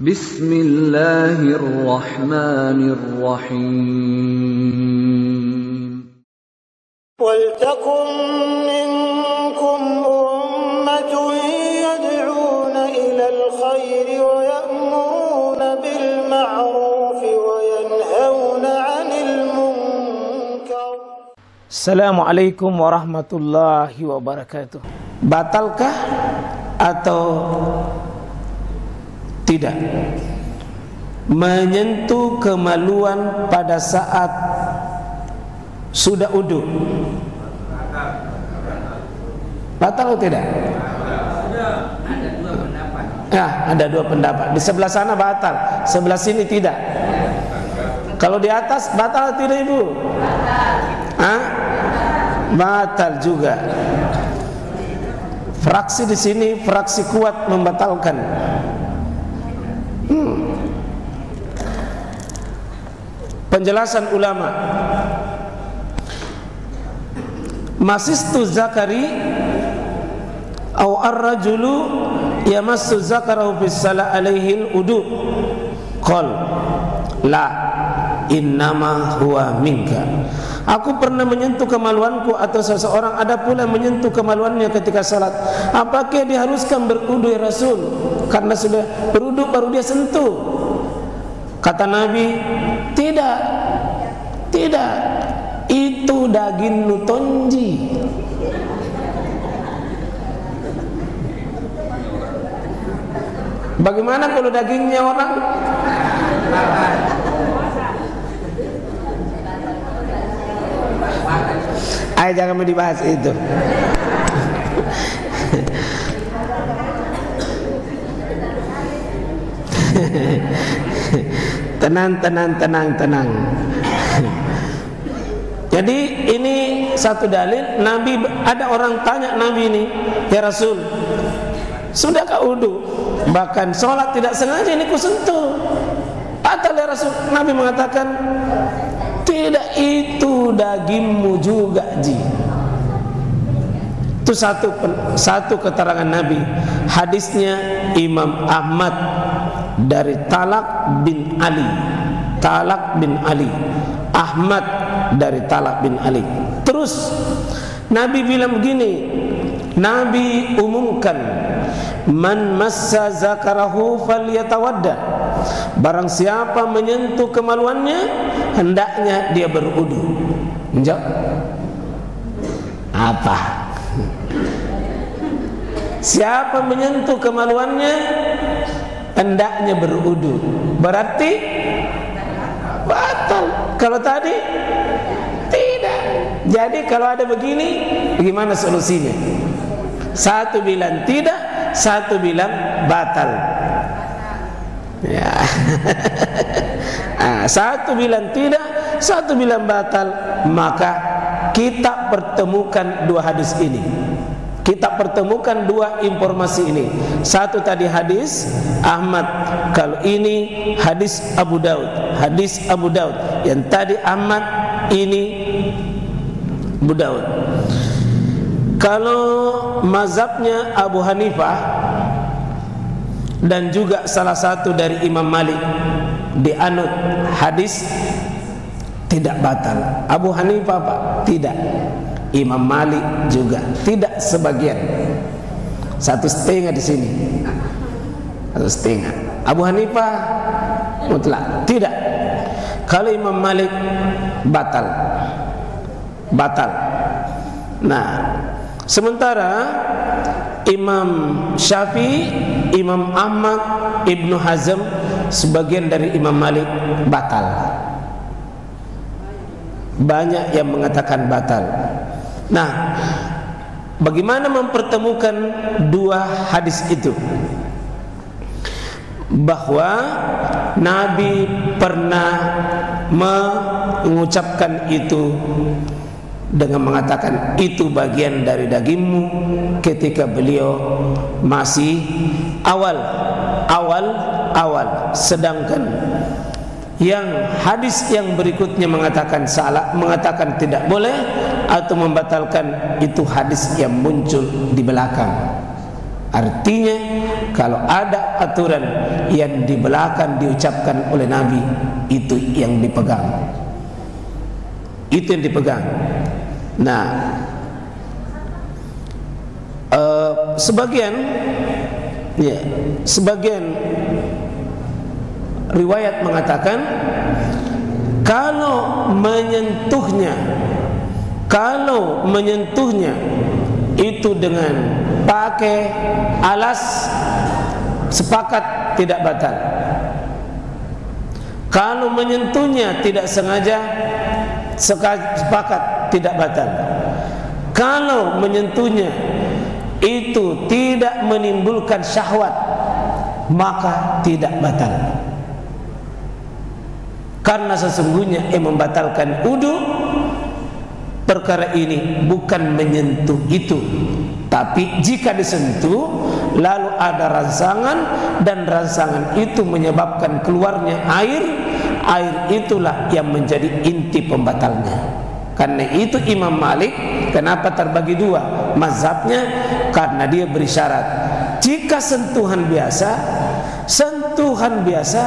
Bismillahirrahmanirrahim. Waltakum minkum ummatun yad'una ilal khairi wa ya'muruna bil ma'rufi wa yanhauna 'anil munkar. Assalamualaikum warahmatullahi wabarakatuh. Batalkah atau tidak menyentuh kemaluan pada saat sudah wudu? Batal atau tidak? Ada dua pendapat. Ya, ada dua pendapat. Di sebelah sana batal, sebelah sini tidak. Kalau di atas batal atau tidak, Ibu? Batal. Batal juga. Fraksi di sini fraksi kuat membatalkan. Penjelasan ulama. Masistu zakari au ar-rajulu yamassu zakarahu fi salat alaihi al-wudu. Qal la innama huwa minka. Aku pernah menyentuh kemaluanku atau seseorang ada pula menyentuh kemaluannya ketika salat. Apakah diharuskan berwudu ya Rasul? Karena sudah berwudu baru dia sentuh. Kata Nabi, tidak. Tidak. Itu daging nutonji. Bagaimana kalau dagingnya orang? Ayo jangan mau dibahas itu. Tenang. Jadi ini satu dalil. Nabi, ada orang tanya Nabi ini, ya Rasul, sudahkah wudu? Bahkan sholat tidak sengaja ini kusentuh, batal ya Rasul. Nabi mengatakan, tidak, itu dagingmu juga ji. Itu satu keterangan Nabi. Hadisnya Imam Ahmad dari Talak bin Ali. Ahmad dari Talak bin Ali. Terus Nabi bilang begini, Nabi umumkan, man massa zakarahu falyatawadda. Barang siapa menyentuh kemaluannya, hendaknya dia berwudu. Menjawab apa? Siapa menyentuh kemaluannya, hendaknya berwudu. Berarti batal. Kalau tadi tidak. Jadi kalau ada begini, bagaimana solusinya? Satu bilang tidak, satu bilang batal. Ya. Satu bilang tidak, satu bilang batal. Maka kita pertemukan dua hadis ini. Kita pertemukan dua informasi ini. Satu tadi hadis Ahmad, kalau ini hadis Abu Daud. Hadis Abu Daud. Yang tadi Ahmad, ini Abu Daud. Kalau mazhabnya Abu Hanifah dan juga salah satu dari Imam Malik, dianut hadis tidak batal. Abu Hanifah Pak? Tidak. Imam Malik juga tidak, sebagian. 1,5 di sini. 1,5. Abu Hanifah mutlak tidak. Kalau Imam Malik batal. Nah, sementara Imam Syafi'i, Imam Ahmad, Ibnu Hazm, sebagian dari Imam Malik batal. Banyak yang mengatakan batal. Nah, bagaimana mempertemukan dua hadis itu? Bahwa Nabi pernah mengucapkan itu dengan mengatakan itu bagian dari dagingmu ketika beliau masih awal. Sedangkan yang hadis yang berikutnya mengatakan salah, mengatakan tidak boleh atau membatalkan, itu hadis yang muncul di belakang. Artinya Kalau ada aturan yang di belakang diucapkan oleh Nabi, itu yang dipegang. Itu yang dipegang. Nah, sebagian riwayat mengatakan kalau menyentuhnya itu dengan pakai alas, sepakat tidak batal. Kalau menyentuhnya tidak sengaja, sepakat tidak batal. Kalau menyentuhnya itu tidak menimbulkan syahwat, maka tidak batal. Karena sesungguhnya yang membatalkan wudu perkara ini bukan menyentuh itu, tapi jika disentuh lalu ada rangsangan dan rangsangan itu menyebabkan keluarnya air itulah yang menjadi inti pembatalnya. Karena itu Imam Malik kenapa terbagi dua mazhabnya, karena dia berisyarat jika sentuhan biasa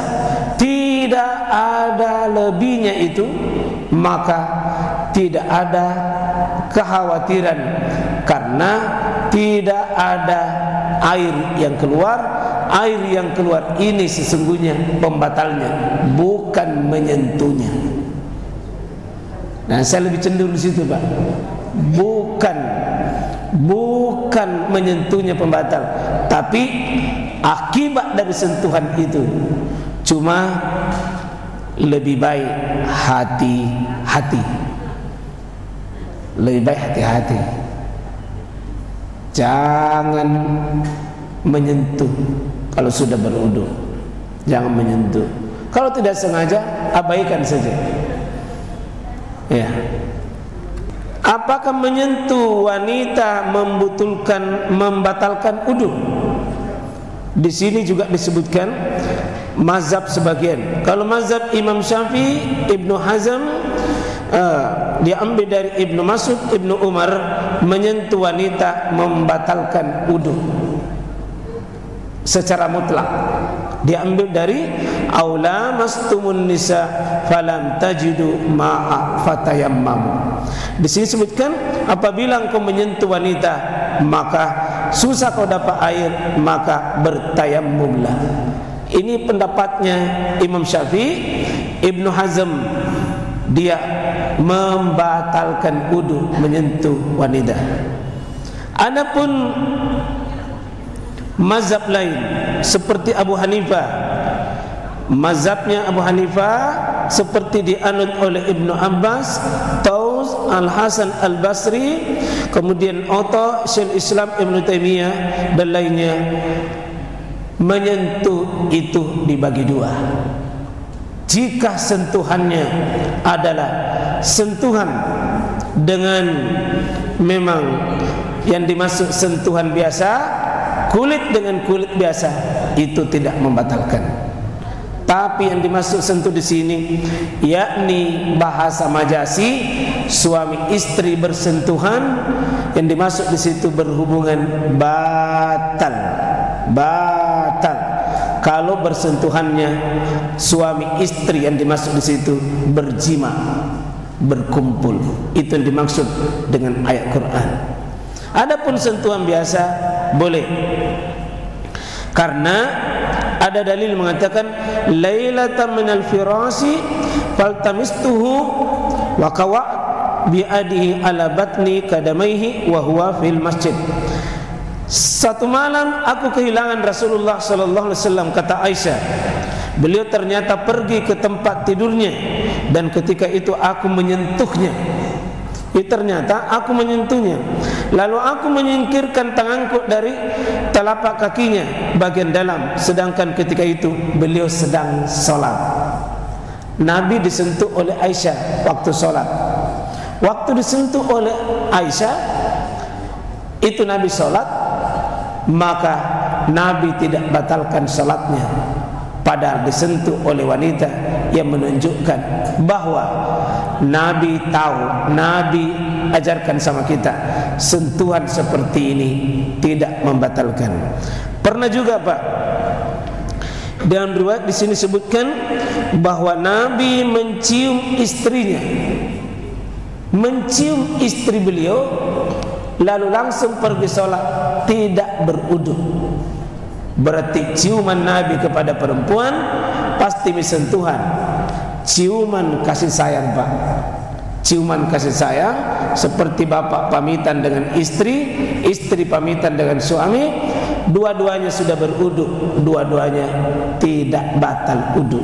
tidak ada lebihnya itu, maka tidak ada kekhawatiran karena tidak ada air yang keluar. Air yang keluar ini sesungguhnya pembatalnya, bukan menyentuhnya. Nah, saya lebih cenderung di situ, Pak. Bukan menyentuhnya pembatal, tapi akibat dari sentuhan itu. Cuma lebih baik hati-hati. Lebih baik hati-hati. Jangan menyentuh kalau sudah berwudu. Jangan menyentuh. Kalau tidak sengaja, abaikan saja. Ya. Apakah menyentuh wanita membatalkan wudu? Di sini juga disebutkan mazhab sebagian. Kalau mazhab Imam Syafi'i, Ibnu Hazm, diambil dari Ibnu Mas'ud, Ibnu Umar, menyentuh wanita membatalkan wudu secara mutlak. Diambil dari aula mastumun nisa falam tajidu ma'a fatayammamu. Di sini sebutkan apabila engkau menyentuh wanita maka susah kau dapat air, maka bertayammumlah. Ini pendapatnya Imam Syafi'i. Ibnu Hazm dia membatalkan wudu menyentuh wanita. Adapun mazhab lain seperti Abu Hanifah, mazhabnya Abu Hanifah seperti dianut oleh Ibnu Abbas, Taus, Al-Hasan Al-Basri, kemudian Oto, Syekh Islam Ibnu Taimiyah dan lainnya, menyentuh itu dibagi dua. Jika sentuhannya adalah sentuhan dengan memang yang dimaksud sentuhan biasa, kulit dengan kulit biasa, itu tidak membatalkan. Tapi yang dimaksud sentuh di sini yakni bahasa majasi, suami istri bersentuhan, yang dimaksud di situ berhubungan batal. Kalau bersentuhannya suami istri, yang dimaksud di situ berjima, berkumpul. Itu yang dimaksud dengan ayat Quran. Adapun sentuhan biasa boleh, karena ada dalil mengatakan lailatan minal firasi faltamistuhu wa qawa biadihi ala batni kadamaihi wa huwa fil masjid. Satu malam aku kehilangan Rasulullah sallallahu alaihi wasallam, kata Aisyah. Beliau ternyata pergi ke tempat tidurnya dan ketika itu aku menyentuhnya. Ternyata aku menyentuhnya. Lalu aku menyingkirkan tanganku dari telapak kakinya bagian dalam, sedangkan ketika itu beliau sedang sholat. Nabi disentuh oleh Aisyah waktu sholat. Waktu disentuh oleh Aisyah itu Nabi sholat, maka Nabi tidak batalkan sholatnya, padahal disentuh oleh wanita, yang menunjukkan bahwa Nabi tahu, Nabi ajarkan sama kita, sentuhan seperti ini tidak membatalkan. Pernah juga Pak, dalam riwayat di sini sebutkan bahwa Nabi mencium istrinya, mencium istri beliau, lalu langsung pergi sholat, tidak berwudu. Berarti ciuman Nabi kepada perempuan pasti bersentuhan. Ciuman kasih sayang Pak, ciuman kasih sayang, seperti bapak pamitan dengan istri, istri pamitan dengan suami, dua-duanya sudah berwudu, dua-duanya tidak batal wudu.